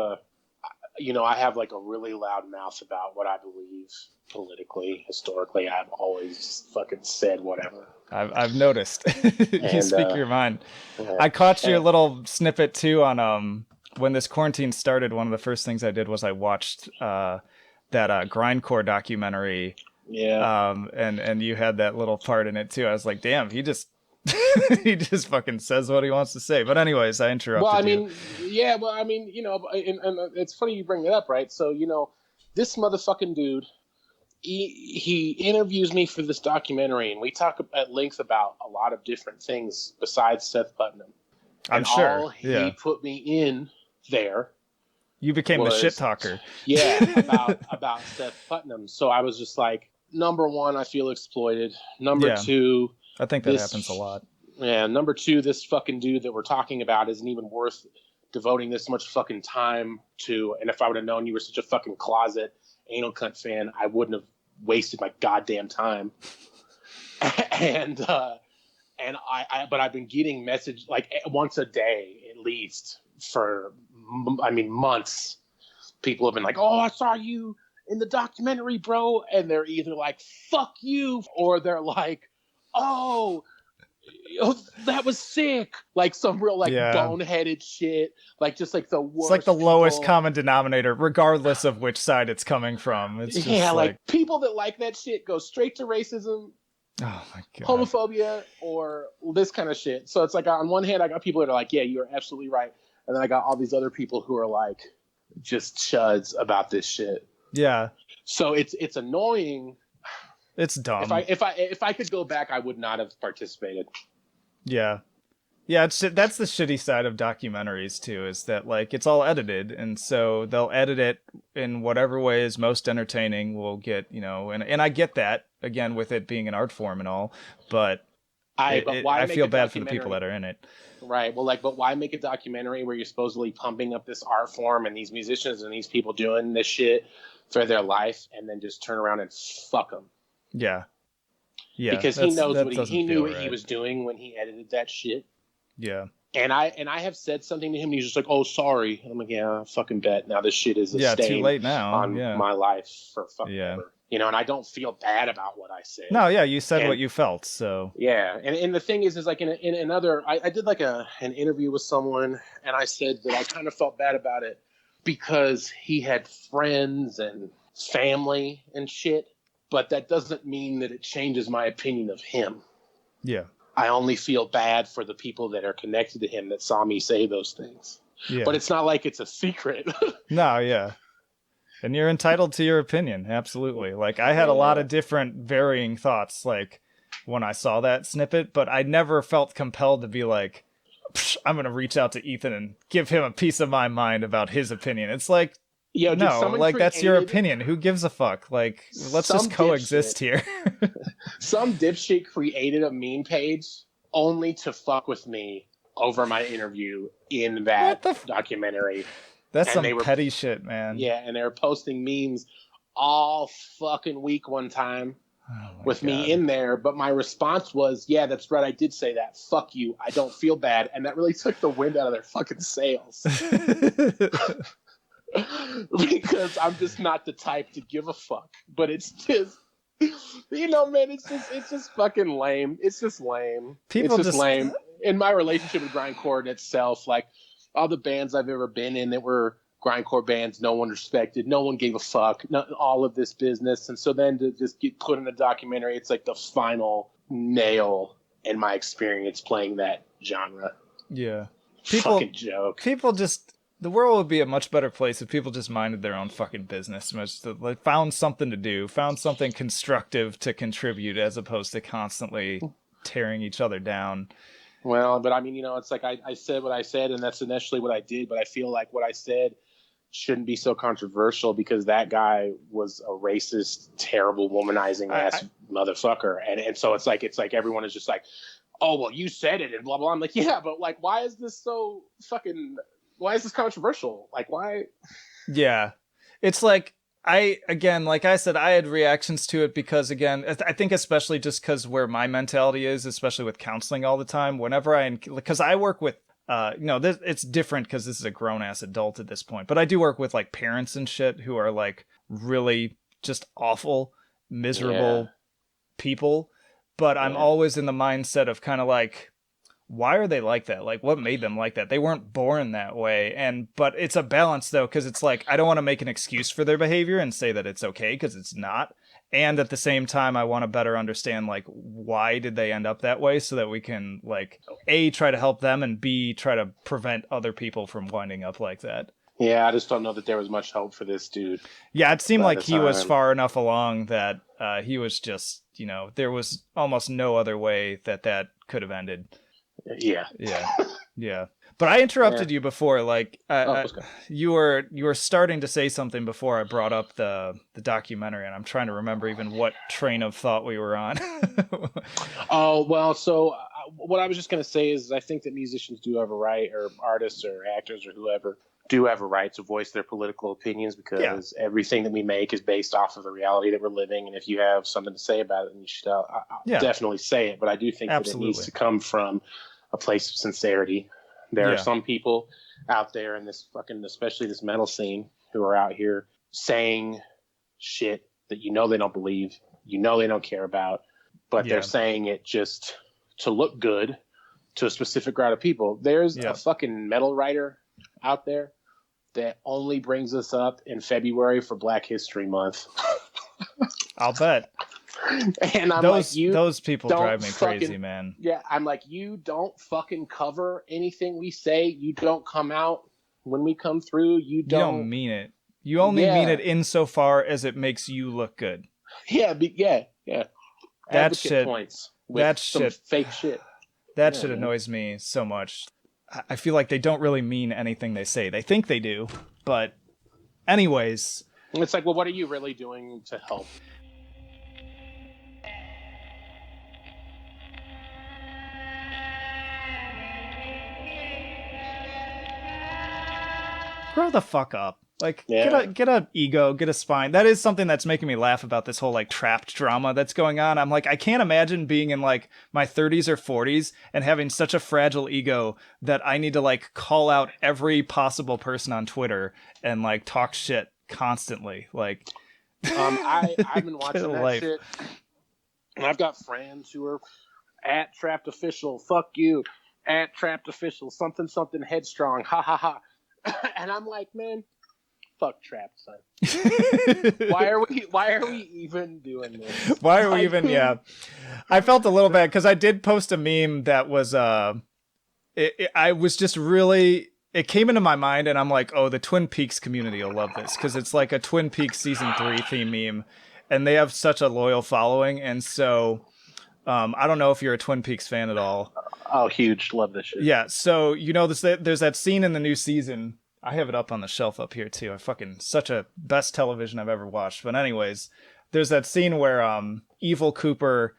like a really loud mouth about what I believe politically, historically. I've always fucking said whatever. I've noticed. You And speak your mind. yeah. I caught your little snippet too on when this quarantine started. One of the first things I did was I watched that Grindcore documentary. Yeah. And you had that little part in it too. I was like, damn, he just he just fucking says what he wants to say. But anyways, I interrupted Well, I you. mean, yeah, well, I mean, and it's funny you bring that up, right? So, this motherfucking dude, he interviews me for this documentary, and we talk at length about a lot of different things besides Seth Putnam. I'm And sure. all he put me in there. You became the shit talker. Yeah, about Seth Putnam. So I was just like, number one, I feel exploited. Number two, I think that happens a lot. Yeah, number two, this fucking dude that we're talking about isn't even worth devoting this much fucking time to. And if I would have known you were such a fucking closet anal cunt fan, I wouldn't have wasted my goddamn time. and but I've been getting message like once a day at least for months. People have been like, "Oh, I saw you in the documentary, bro," and they're either like, "Fuck you," or they're like, "Oh, that was sick," like some real like boneheaded shit, like just like the worst. It's like the lowest common denominator, regardless of which side it's coming from. It's just like people that like that shit go straight to racism, oh my god, homophobia, or this kind of shit. So it's like on one hand, I got people that are like, "Yeah, you're absolutely right," and then I got all these other people who are like, just chuds about this shit. Yeah. So it's annoying. It's dumb. If I could go back, I would not have participated. Yeah. Yeah, that's the shitty side of documentaries too, is that like it's all edited, and so they'll edit it in whatever way is most entertaining. We'll get, and I get that, again, with it being an art form and all, but I feel bad for the people that are in it. Right. Well, but why make a documentary where you're supposedly pumping up this art form and these musicians and these people doing this shit for their life, and then just turn around and fuck them? Yeah. Yeah. Because he knows he knew what he was doing when he edited that shit. Yeah. And I have said something to him, and he's just like, "Oh, sorry." And I'm like, "Yeah, I fucking bet. Now this shit is a stain too late now on my life for fucking ever." And I don't feel bad about what I said. No, yeah, you said what you felt, so. Yeah, and the thing is like in another, I did like an interview with someone, and I said that I kind of felt bad about it because he had friends and family and shit, but that doesn't mean that it changes my opinion of him. Yeah. I only feel bad for the people that are connected to him that saw me say those things. Yeah. But it's not like it's a secret. No, yeah. And you're entitled to your opinion, absolutely. Like, I had a lot of different varying thoughts, like, when I saw that snippet, but I never felt compelled to be like, I'm going to reach out to Ethan and give him a piece of my mind about his opinion. It's like, that's your opinion. Who gives a fuck? Like, let's just coexist here. Some dipshit created a meme page only to fuck with me over my interview in that documentary. That's some petty shit, man. Yeah, and they were posting memes all fucking week one time with me in there. But my response was, "Yeah, that's right. I did say that. Fuck you. I don't feel bad." And that really took the wind out of their fucking sails. Because I'm just not the type to give a fuck. But it's just, man, it's just fucking lame. It's just lame. It's just lame. In my relationship with Grindcore in itself, like, all the bands I've ever been in that were grindcore bands, no one respected, no one gave a fuck, all of this business. And so then to just get put in a documentary, it's like the final nail in my experience playing that genre. Yeah. Fucking joke. People just, The world would be a much better place if people just minded their own fucking business, like found something to do, found something constructive to contribute, as opposed to constantly tearing each other down. Well, but I mean, it's like I said what I said, and that's initially what I did. But I feel like what I said shouldn't be so controversial because that guy was a racist, terrible, womanizing ass motherfucker, and so it's like everyone is just like, oh well, you said it and blah blah. I'm like, yeah, but like, why is this so fucking? Why is this controversial? Like, why? Yeah, it's like like I said, I had reactions to it because, again, I think especially just because where my mentality is, especially with counseling all the time, because I work with, it's different because this is a grown ass adult at this point, but I do work with like parents and shit who are like really just awful, miserable people. But I'm always in the mindset of kind of like, why are they like that? Like, what made them like that? They weren't born that way. But it's a balance though, because it's like, I don't want to make an excuse for their behavior and say that it's okay, because it's not. And at the same time, I want to better understand, like, why did they end up that way, so that we can, like, A, try to help them, and B, try to prevent other people from winding up like that. Yeah, I just don't know that there was much hope for this dude. Yeah, it seemed like he was far enough along that he was just, there was almost no other way that could have ended. Yeah. But I interrupted you before. Like, you were starting to say something before I brought up the documentary, and I'm trying to remember even what train of thought we were on. Oh well, so what I was just gonna say is I think that musicians do have a right, or artists or actors or whoever do have a right to voice their political opinions, because everything that we make is based off of the reality that we're living. And if you have something to say about it, then you should definitely say it. But I do think that it needs to come from a place of sincerity. There are some people out there in this especially this metal scene, who are out here saying shit that they don't believe, they don't care about, but they're saying it just to look good to a specific crowd of people. There's a fucking metal writer out there that only brings us up in February for Black History Month. I'll bet. And I'm those people drive me crazy, man. Yeah, I'm like, you don't fucking cover anything we say. You don't come out when we come through. You don't mean it. You only mean it insofar as it makes you look good. Yeah. That shit. Points with some fake shit. That shit annoys me so much. I feel like they don't really mean anything they say. They think they do, but anyways. It's like, well, what are you really doing to help? Grow the fuck up. Like, get a ego, get a spine. That is something that's making me laugh about this whole, like, trapped drama that's going on. I'm like, I can't imagine being in, like, my 30s or 40s and having such a fragile ego that I need to, like, call out every possible person on Twitter and, like, talk shit constantly. Like, I've been watching that shit, and I've got friends who are at Trapped Official, fuck you, at Trapped Official, something headstrong, ha ha ha. And I'm like, man, fuck Trapped, son. Why are we even doing this? Why are we even? Yeah, I felt a little bad because I did post a meme that was I was just really. It came into my mind, and I'm like, oh, the Twin Peaks community will love this, because it's like a Twin Peaks season 3 theme meme, and they have such a loyal following, and so I don't know if you're a Twin Peaks fan at all. Oh, huge. Love this shit. Yeah, so there's that scene in the new season. I have it up on the shelf up here too. Such a best television I've ever watched. But anyways, there's that scene where Evil Cooper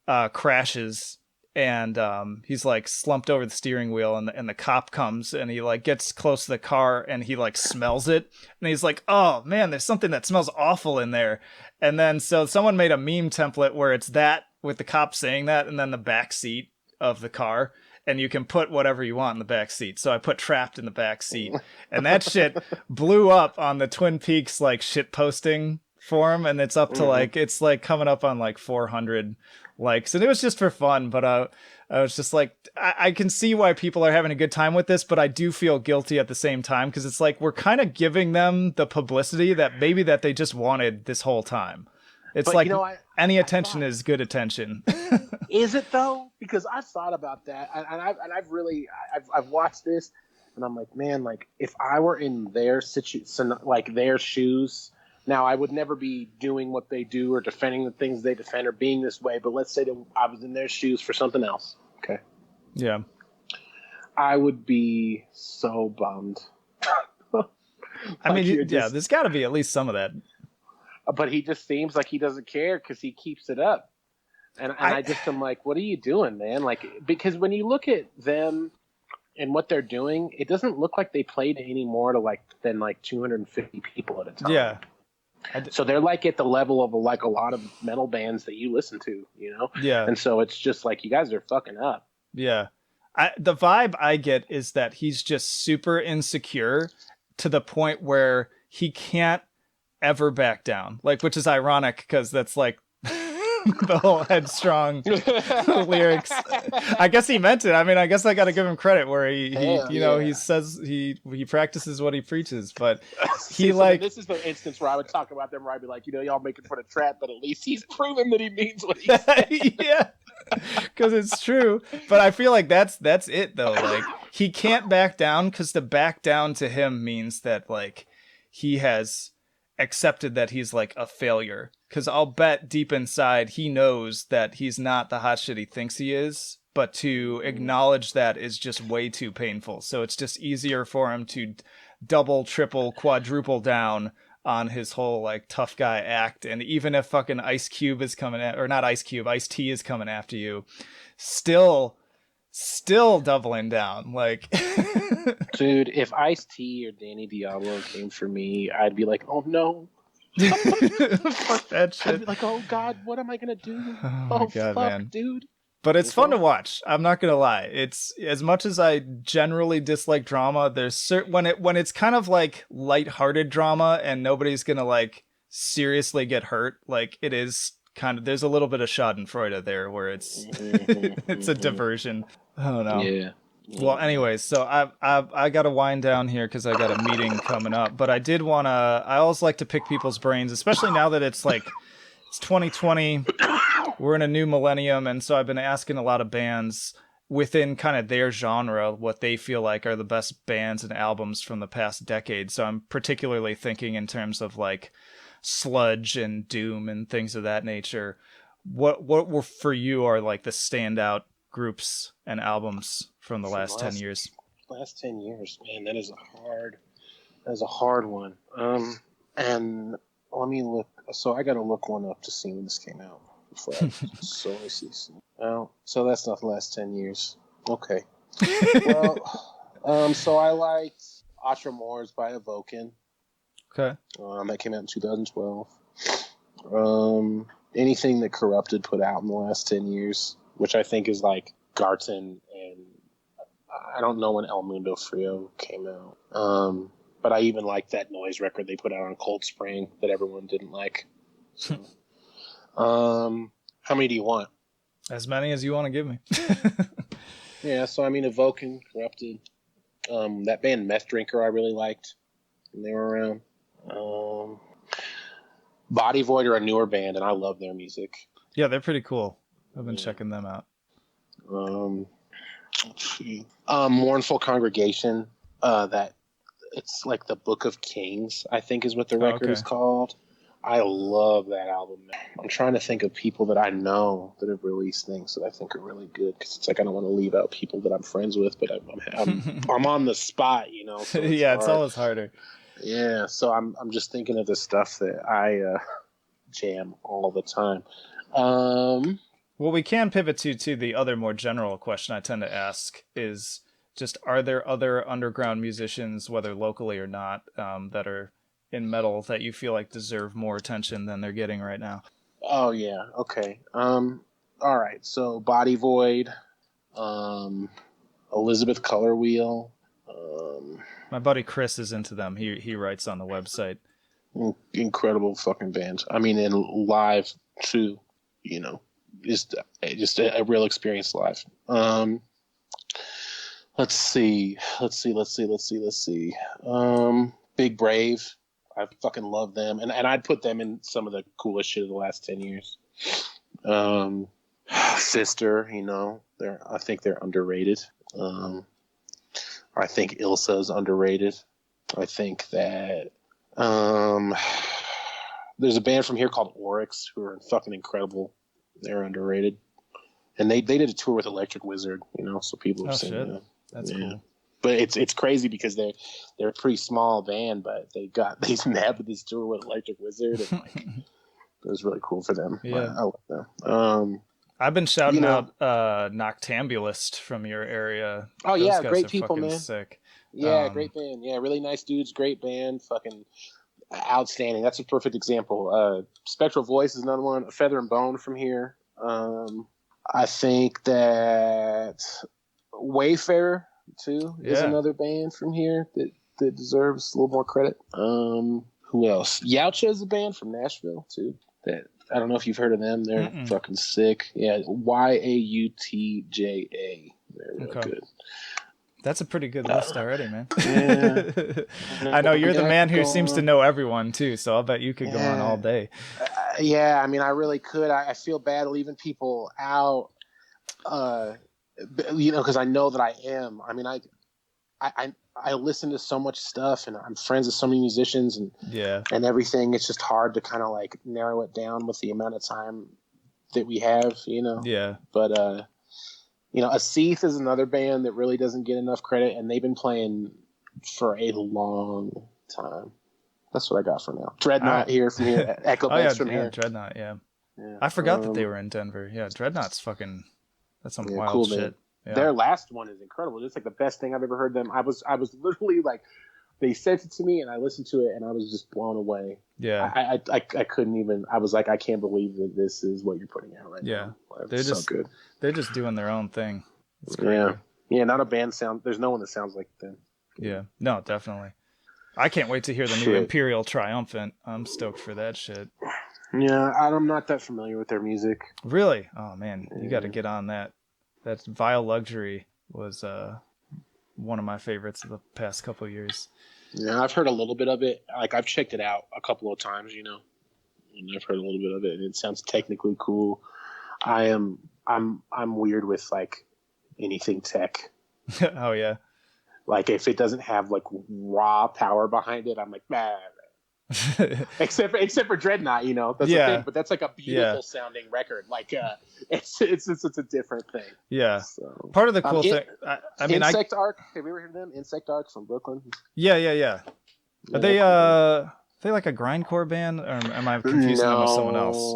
crashes, and he's like slumped over the steering wheel, and the cop comes, and he like gets close to the car, and he like smells it, and he's like, oh man, there's something that smells awful in there. And then so someone made a meme template where it's that with the cop saying that, and then the back seat of the car, and you can put whatever you want in the back seat. So I put Trapped in the back seat, and that shit blew up on the Twin Peaks like shit posting forum, and it's up to like, it's like coming up on like 400 likes, and it was just for fun. But I was just like, I can see why people are having a good time with this, but I do feel guilty at the same time, because it's like we're kind of giving them the publicity that they just wanted this whole time. It's but, like any attention is good attention. Is it though? Because I've thought about that, and I've watched this, And I'm like, man, like if I were in their situation, like their shoes, now I would never be doing what they do or defending the things they defend or being this way. But let's say that I was in their shoes for something else. Okay. Yeah. I would be so bummed. I mean, there's got to be at least some of that. But he just seems like he doesn't care because he keeps it up. And I just am like, what are you doing, man? Like, because when you look at them and what they're doing, it doesn't look like they played any more than 250 people at a time. Yeah. So they're like at the level of like a lot of metal bands that you listen to, you know? Yeah. And so it's just like, you guys are fucking up. Yeah. The vibe I get is that he's just super insecure to the point where he can't ever back down. Like, which is ironic because that's like the whole headstrong lyrics. I guess he meant it. I mean, I guess I got to give him credit where he says he practices what he preaches, but he this is the instance where I would talk about them where I'd be like, y'all making fun of Trap, but at least he's proven that he means what he says. Yeah. Because it's true, but I feel like that's it though. Like he can't back down because to back down to him means that like he has accepted that he's like a failure. Because I'll bet deep inside he knows that he's not the hot shit he thinks he is, but to acknowledge that is just way too painful. So it's just easier for him to double, triple, quadruple down on his whole like tough guy act. And even if fucking Ice Cube is coming at, or not Ice Cube, Ice-T is coming after you, still doubling down. Like dude, if Ice-T or Danny Diablo came for me, I'd be like, oh no. Fuck that shit. I'd be like, oh god, what am I gonna do? Oh god, fuck, man. dude. But it's fun to watch. I'm not gonna lie. It's as much as I generally dislike drama. There's when it's kind of like lighthearted drama and nobody's gonna like seriously get hurt. Like it is kind of. There's a little bit of Schadenfreude there where it's it's a diversion. I don't know. Yeah. Well, anyways, so I got to wind down here because I got a meeting coming up. But I did want to. I always like to pick people's brains, especially now that it's like it's 2020. We're in a new millennium, and so I've been asking a lot of bands within kind of their genre what they feel like are the best bands and albums from the past decade. So I'm particularly thinking in terms of like sludge and doom and things of that nature. What were for you are like the standout groups and albums from the last 10 years? Last 10 years, man, that is a hard one. And let me look. So I got to look one up to see when this came out. So I see. Oh, so that's not the last 10 years. Okay. Well, so I liked Atra Moors by Evoken. Okay. That came out in 2012. Anything that Corrupted put out in the last 10 years, which I think is like Garten, and I don't know when El Mundo Frio came out. But I even liked that Noise record they put out on Cold Spring that everyone didn't like. So. How many do you want? As many as you want to give me. Yeah, so I mean, Evoken, Corrupted. That band Meth Drinker I really liked when they were around. Body Void are a newer band, and I love their music. Yeah, they're pretty cool. I've been checking them out. Let's see. Mournful Congregation. That it's like the Book of Kings, I think, is what the record is called. I love that album. I'm trying to think of people that I know that have released things that I think are really good, because it's like I don't want to leave out people that I'm friends with, but I'm on the spot, you know. So it's always harder. Yeah, so I'm just thinking of the stuff that I jam all the time. Well, we can pivot to the other more general question I tend to ask is just, are there other underground musicians, whether locally or not, that are in metal that you feel like deserve more attention than they're getting right now? Oh yeah, okay. All right. So Body Void, Elizabeth Color Wheel. My buddy Chris is into them. He writes on the website. Incredible fucking band. I mean, in live too. You know, just a real experience live. Let's see. Big Brave. I fucking love them, and I'd put them in some of the coolest shit of the last 10 years. Sister, you know, I think they're underrated. I think Ilsa's underrated. I think that um, there's a band from here called Oryx who are fucking incredible. They're underrated. And they did a tour with Electric Wizard, so people have seen it. That's cool. But it's crazy because they're a pretty small band, but they nabbed this tour with Electric Wizard, and it was really cool for them. Yeah, I love them. I've been shouting out Noctambulist from your area. Oh, Those yeah, guys great are people, man. Sick. Yeah, great band. Yeah, really nice dudes, great band, fucking outstanding. That's a perfect example. Spectral Voice is another one. A Feather and Bone from here. I think that Wayfarer too is another band from here that deserves a little more credit. Who else? Yautja is a band from Nashville too. That I don't know if you've heard of them. They're fucking sick. Yeah, Yautja. They're really good. That's a pretty good list already, man. Yeah. I know you're the man who seems to know everyone too, so I'll bet you could go on all day. Yeah, I mean, I really could. I feel bad leaving people out, because I know that I am. I mean, I listen to so much stuff, and I'm friends with so many musicians, and everything. It's just hard to kind of like narrow it down with the amount of time that we have, Yeah. But Aseeth is another band that really doesn't get enough credit, and they've been playing for a long time. That's what I got for now. Dreadnought here from here. Echo Base from here. Dreadnought, yeah. I forgot that they were in Denver. Yeah, Dreadnought's that's some wild cool, shit. Yeah. Their last one is incredible. It's like the best thing I've ever heard them. I was literally like, they sent it to me and I listened to it and I was just blown away. Yeah. I couldn't even. I was like, I can't believe that this is what you're putting out right now. They're just so good. They're just doing their own thing. It's great. Yeah. Not a band sound. There's no one that sounds like them. Yeah. No, definitely. I can't wait to hear the new Imperial Triumphant. I'm stoked for that shit. Yeah, I'm not that familiar with their music. Really? Oh man, you got to get on that. That Vile Luxury was one of my favorites of the past couple of years. Yeah, I've heard a little bit of it. Like I've checked it out a couple of times, and I've heard a little bit of it, and it sounds technically cool. I'm weird with like anything tech. Oh yeah. Like if it doesn't have like raw power behind it, I'm like, nah. except for Dreadnought, that's the thing. But that's like a beautiful sounding record. Like it's a different thing. Yeah. So, part of the cool thing. I mean, Insect Arc. Have you ever heard of them? Insect Arc from Brooklyn. Yeah. Are they like a grindcore band, or am I confusing them with someone else?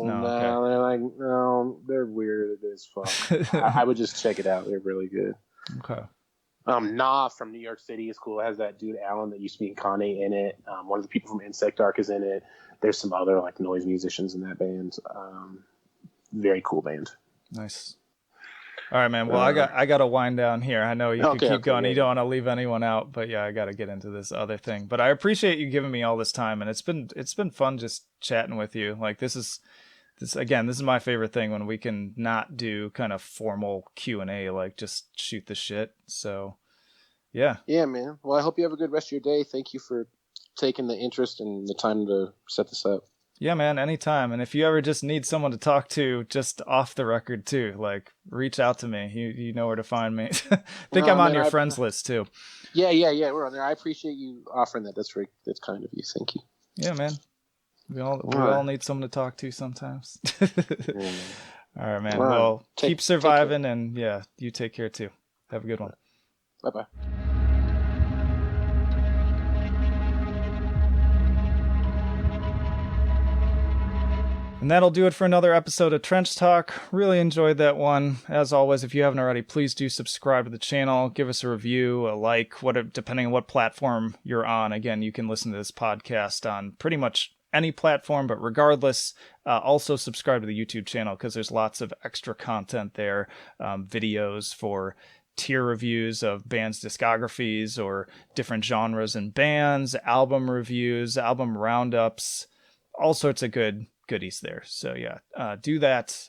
They're weird as fuck. I would just check it out. They're really good. Okay. Nah from New York City is cool. It has that dude Alan that used to be in Kanye in it. One of the people from Insect Arc is in it. There's some other like noise musicians in that band. Very cool band. Nice. All right, man. Well, I got to wind down here. I know you can keep going. You don't want to leave anyone out, but yeah, I got to get into this other thing. But I appreciate you giving me all this time, and it's been fun just chatting with you. Like this is my favorite thing when we can not do kind of formal Q&A, like just shoot the shit. So, yeah. Yeah, man. Well, I hope you have a good rest of your day. Thank you for taking the interest and the time to set this up. Yeah, man, anytime. And if you ever just need someone to talk to just off the record too, like reach out to me. You know where to find me. I'm on your friends list too. Yeah. We're on there. I appreciate you offering that. That's kind of you. Thank you. Yeah, man. We all need someone to talk to sometimes. All right, man. Well, keep surviving, and yeah, you take care too. Have a good one. Bye-bye. And that'll do it for another episode of Trench Talk. Really enjoyed that one. As always, if you haven't already, please do subscribe to the channel. Give us a review, a like, depending on what platform you're on. Again, you can listen to this podcast on pretty much any platform, but regardless, also subscribe to the YouTube channel because there's lots of extra content there, videos for tier reviews of bands' discographies or different genres and bands, album reviews, album roundups, all sorts of good goodies there. So yeah, do that.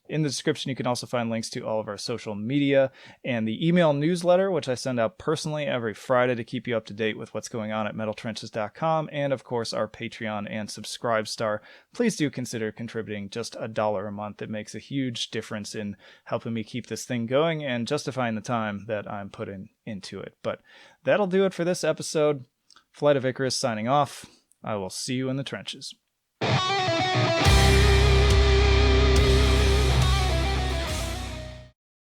In the description, you can also find links to all of our social media and the email newsletter, which I send out personally every Friday to keep you up to date with what's going on at metaltrenches.com. And of course, our Patreon and Subscribe Star. Please do consider contributing just $1 a month. It makes a huge difference in helping me keep this thing going and justifying the time that I'm putting into it. But that'll do it for this episode. Flight of Icarus signing off. I will see you in the trenches.